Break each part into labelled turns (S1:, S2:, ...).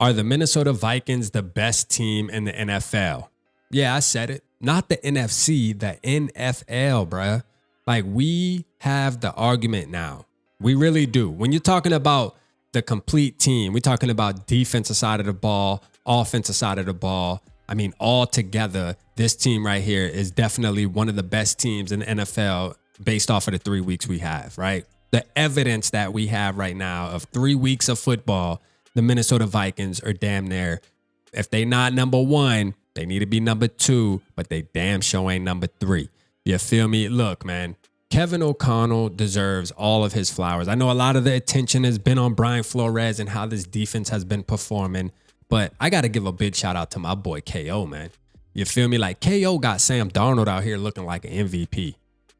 S1: Are the Minnesota Vikings the best team in the NFL? Yeah, I said it. Not the NFC, the NFL, bruh. Like, we have the argument now. We really do. When you're talking about the complete team, we're talking about defensive side of the ball, offensive side of the ball. I mean, all together, this team right here is definitely one of the best teams in the NFL based off of the 3 weeks we have, right? The evidence that we have right now of 3 weeks of football, the Minnesota Vikings are damn near, if they not number one, they need to be number two, but they damn sure ain't number three. You feel me? Look, man, Kevin O'Connell deserves all of his flowers. I know a lot of the attention has been on Brian Flores and how this defense has been performing, but I got to give a big shout out to my boy KO, man. You feel me? Like, KO got Sam Darnold out here looking like an MVP.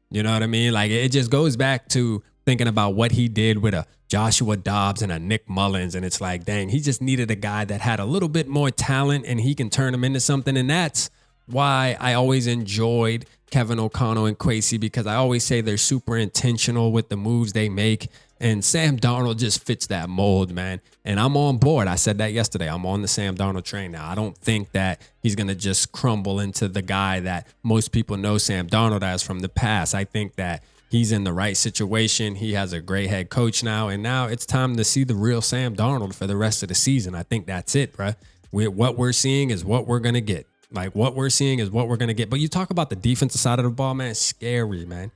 S1: You know what I mean? Like, it just goes back to thinking about what he did with a Joshua Dobbs and a Nick Mullins. And it's like, dang, he just needed a guy that had a little bit more talent and he can turn him into something. And that's why I always enjoyed Kevin O'Connell and Kwesi, because I always say they're super intentional with the moves they make. And Sam Darnold just fits that mold, man. And I'm on board. I said that yesterday. I'm on the Sam Darnold train now. I don't think that he's going to just crumble into the guy that most people know Sam Darnold as from the past. I think that he's in the right situation. He has a great head coach now. And now it's time to see the real Sam Darnold for the rest of the season. I think that's it, bro. What we're seeing is what we're going to get. Like, what we're seeing is what we're going to get. But you talk about the defensive side of the ball, man, scary, man.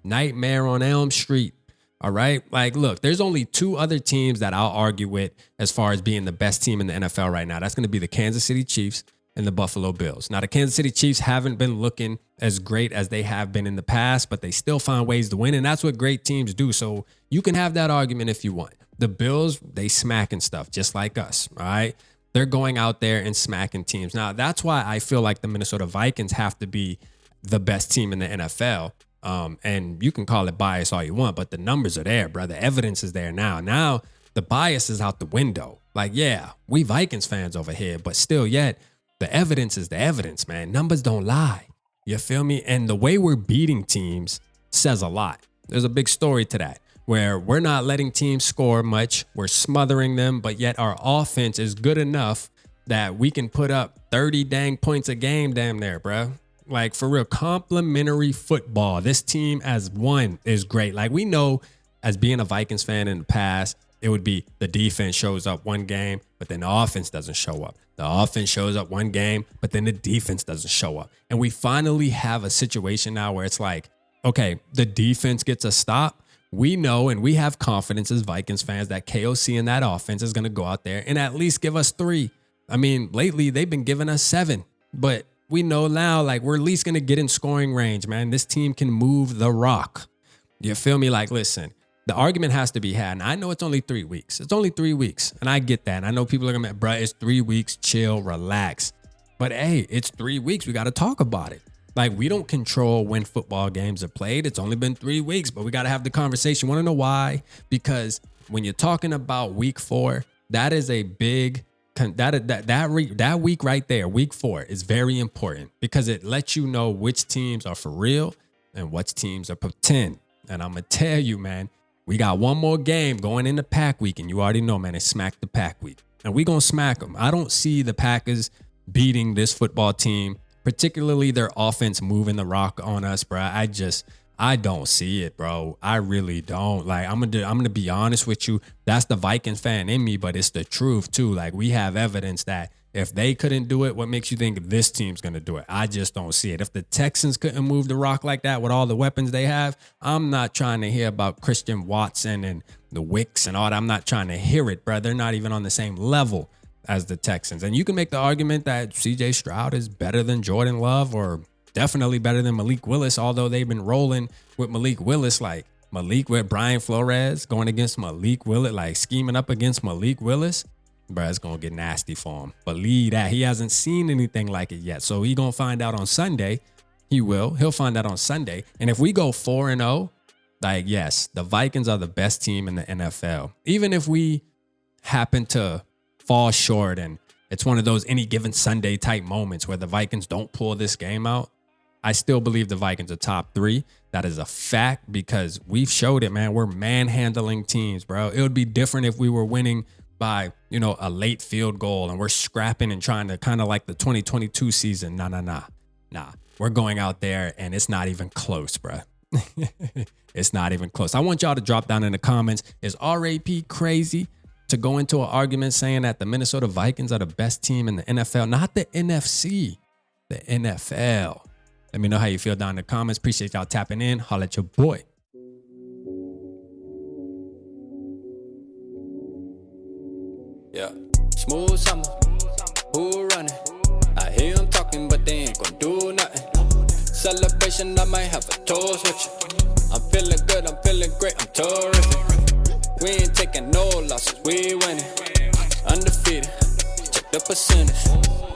S1: Nightmare on Elm Street. All right. Like, look, there's only two other teams that I'll argue with as far as being the best team in the NFL right now. That's going to be the Kansas City Chiefs and the Buffalo Bills. Now, the Kansas City Chiefs haven't been looking as great as they have been in the past, but they still find ways to win. And that's what great teams do. So you can have that argument if you want. The Bills, they smacking stuff just like us. All right. They're going out there and smacking teams. Now, that's why I feel like the Minnesota Vikings have to be the best team in the NFL. And you can call it bias all you want, but the numbers are there, bro. The evidence is there now. Now the bias is out the window. Like, yeah, we Vikings fans over here, but still yet the evidence is the evidence, man. Numbers don't lie. You feel me? And the way we're beating teams says a lot. There's a big story to that, where we're not letting teams score much. We're smothering them, but yet our offense is good enough that we can put up 30 dang points a game damn there, bro. Like, for real, complementary football. This team as one is great. Like, we know as being a Vikings fan in the past, it would be the defense shows up one game, but then the offense doesn't show up. The offense shows up one game, but then the defense doesn't show up. And we finally have a situation now where it's like, okay, the defense gets a stop. We know and we have confidence as Vikings fans that KOC and that offense is going to go out there and at least give us 3. I mean, lately they've been giving us 7, but we know now, like, we're at least going to get in scoring range, man. This team can move the rock. You feel me? Like, listen, the argument has to be had. And I know it's only 3 weeks. It's only 3 weeks. And I get that. And I know people are going to be, bro, it's 3 weeks. Chill, relax. But hey, it's 3 weeks. We got to talk about it. Like, we don't control when football games are played. It's only been 3 weeks, but we got to have the conversation. Want to know why? Because when you're talking about week 4, that is a big that week right there, week 4, is very important because it lets you know which teams are for real and which teams are pretend. And I'm going to tell you, man, we got one more game going into Pack Week, and you already know, man, it's Smack the Pack Week. And we're going to smack them. I don't see the Packers beating this football team, particularly their offense moving the rock on us, bro. I don't see it, bro. I really don't. Like, I'm gonna be honest with you. That's the Vikings fan in me, but it's the truth too. Like, we have evidence that if they couldn't do it, what makes you think this team's gonna do it? I just don't see it. If the Texans couldn't move the rock like that with all the weapons they have, I'm not trying to hear about Christian Watson and the Wicks and all that. I'm not trying to hear it, bro. They're not even on the same level as the Texans. And you can make the argument that CJ Stroud is better than Jordan Love, or definitely better than Malik Willis, although they've been rolling with Malik Willis, like Malik with Brian Flores going against Malik Willis, like scheming up against Malik Willis, bro, it's going to get nasty for him. Believe that. He hasn't seen anything like it yet. So he going to find out on Sunday. He'll find out on Sunday. And if we go 4-0, like, yes, the Vikings are the best team in the NFL. Even if we happen to fall short and it's one of those any given Sunday type moments where the Vikings don't pull this game out, I still believe the Vikings are top 3. That is a fact because we've showed it, man. We're manhandling teams, bro. It would be different if we were winning by, a late field goal and we're scrapping and trying to kind of like the 2022 season. Nah. We're going out there and it's not even close, bruh. It's not even close. I want y'all to drop down in the comments. Is RAP crazy to go into an argument saying that the Minnesota Vikings are the best team in the NFL? Not the NFC, the NFL. Let me know how you feel down in the comments. Appreciate y'all tapping in. Holla at your boy.
S2: Yeah, smooth summer, who running? I hear them talking, but they ain't gon' do nothing. Celebration, I might have a toast with you. I'm feeling good, I'm feeling great, I'm terrific. We ain't taking no losses, we winning. Undefeated, check the percentage.